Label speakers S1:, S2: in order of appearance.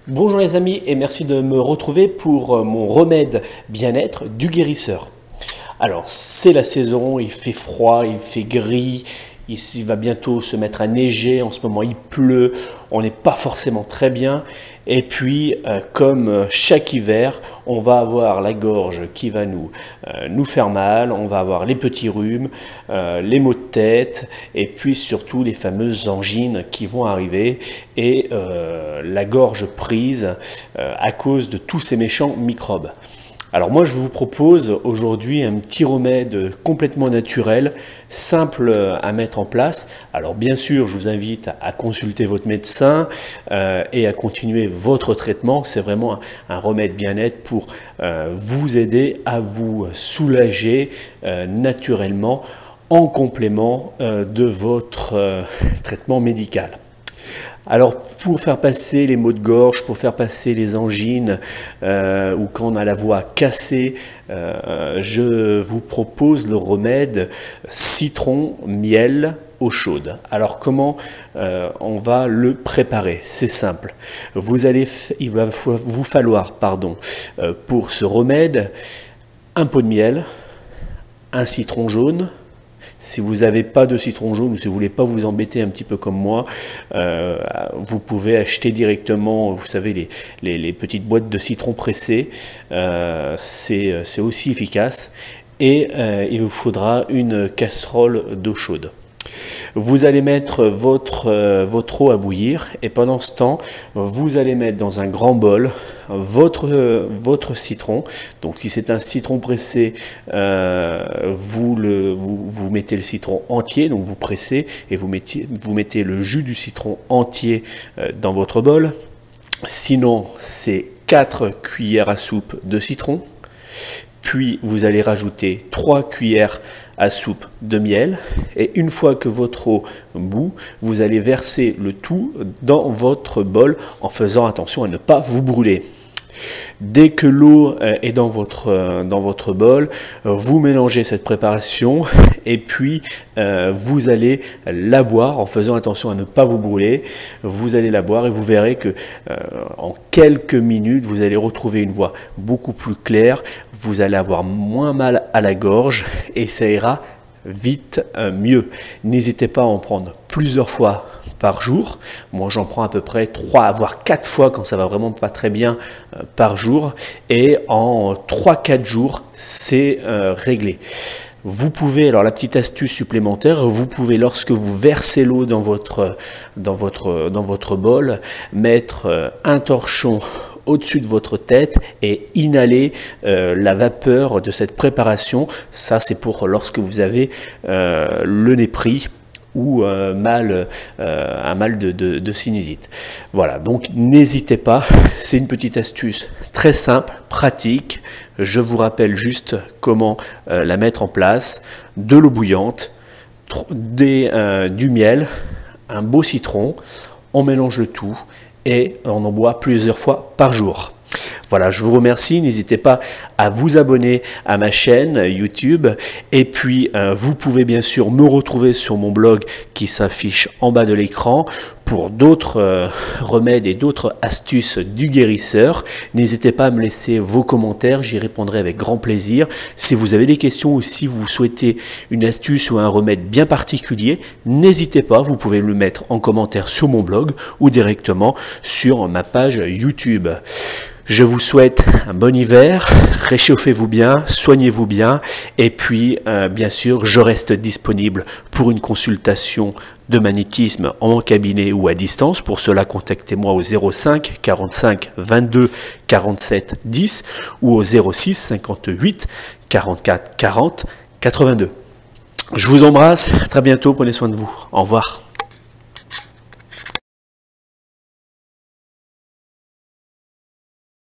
S1: Bonjour les amis et merci de me retrouver pour mon remède bien-être du guérisseur. Alors c'est la saison, il fait froid, il fait gris, il va bientôt se mettre à neiger, en ce moment il pleut, on n'est pas forcément très bien. Et puis comme chaque hiver, on va avoir la gorge qui va nous faire mal, on va avoir les petits rhumes, les maux de tête et puis surtout les fameuses angines qui vont arriver et la gorge prise à cause de tous ces méchants microbes. Alors moi je vous propose aujourd'hui un petit remède complètement naturel, simple à mettre en place. Alors bien sûr je vous invite à consulter votre médecin et à continuer votre traitement. C'est vraiment un remède bien-être pour vous aider à vous soulager naturellement en complément de votre traitement médical. Alors pour faire passer les maux de gorge, pour faire passer les angines ou quand on a la voix cassée, je vous propose le remède citron, miel, eau chaude. Alors comment on va le préparer? C'est simple. Il va vous falloir pour ce remède un pot de miel, un citron jaune. Si vous n'avez pas de citron jaune ou si vous ne voulez pas vous embêter un petit peu comme moi, vous pouvez acheter directement, vous savez, les petites boîtes de citron pressé. C'est aussi efficace. Et il vous faudra une casserole d'eau chaude. Vous allez mettre votre eau à bouillir et pendant ce temps, vous allez mettre dans un grand bol votre citron. Donc si c'est un citron pressé, vous mettez le citron entier, donc vous pressez et vous mettez le jus du citron entier dans votre bol. Sinon, c'est 4 cuillères à soupe de citron. Puis vous allez rajouter 3 cuillères à soupe de miel et une fois que votre eau bout, vous allez verser le tout dans votre bol en faisant attention à ne pas vous brûler. Dès que l'eau est dans votre bol, vous mélangez cette préparation et puis vous allez la boire en faisant attention à ne pas vous brûler. Vous allez la boire et vous verrez que en quelques minutes, vous allez retrouver une voix beaucoup plus claire. Vous allez avoir moins mal à la gorge et ça ira vite mieux. N'hésitez pas à en prendre plusieurs fois par jour. Moi j'en prends à peu près 3 voire 4 fois quand ça va vraiment pas très bien par jour et en 3-4 jours c'est réglé. Vous pouvez, alors la petite astuce supplémentaire, vous pouvez lorsque vous versez l'eau dans votre bol, mettre un torchon au-dessus de votre tête et inhaler la vapeur de cette préparation. Ça c'est pour lorsque vous avez le nez pris ou un mal de sinusite. Voilà, donc n'hésitez pas, c'est une petite astuce très simple, pratique. Je vous rappelle juste comment la mettre en place. De l'eau bouillante, du miel, un beau citron, on mélange le tout et on en boit plusieurs fois par jour. Voilà, je vous remercie. N'hésitez pas à vous abonner à ma chaîne YouTube. Et puis, vous pouvez bien sûr me retrouver sur mon blog qui s'affiche en bas de l'écran pour d'autres remèdes et d'autres astuces du guérisseur. N'hésitez pas à me laisser vos commentaires, j'y répondrai avec grand plaisir. Si vous avez des questions ou si vous souhaitez une astuce ou un remède bien particulier, n'hésitez pas, vous pouvez le mettre en commentaire sur mon blog ou directement sur ma page YouTube. Je vous souhaite un bon hiver, réchauffez-vous bien, soignez-vous bien et puis bien sûr je reste disponible pour une consultation de magnétisme en cabinet ou à distance. Pour cela contactez-moi au 05 45 22 47 10 ou au 06 58 44 40 82. Je vous embrasse, à très bientôt, prenez soin de vous, au revoir.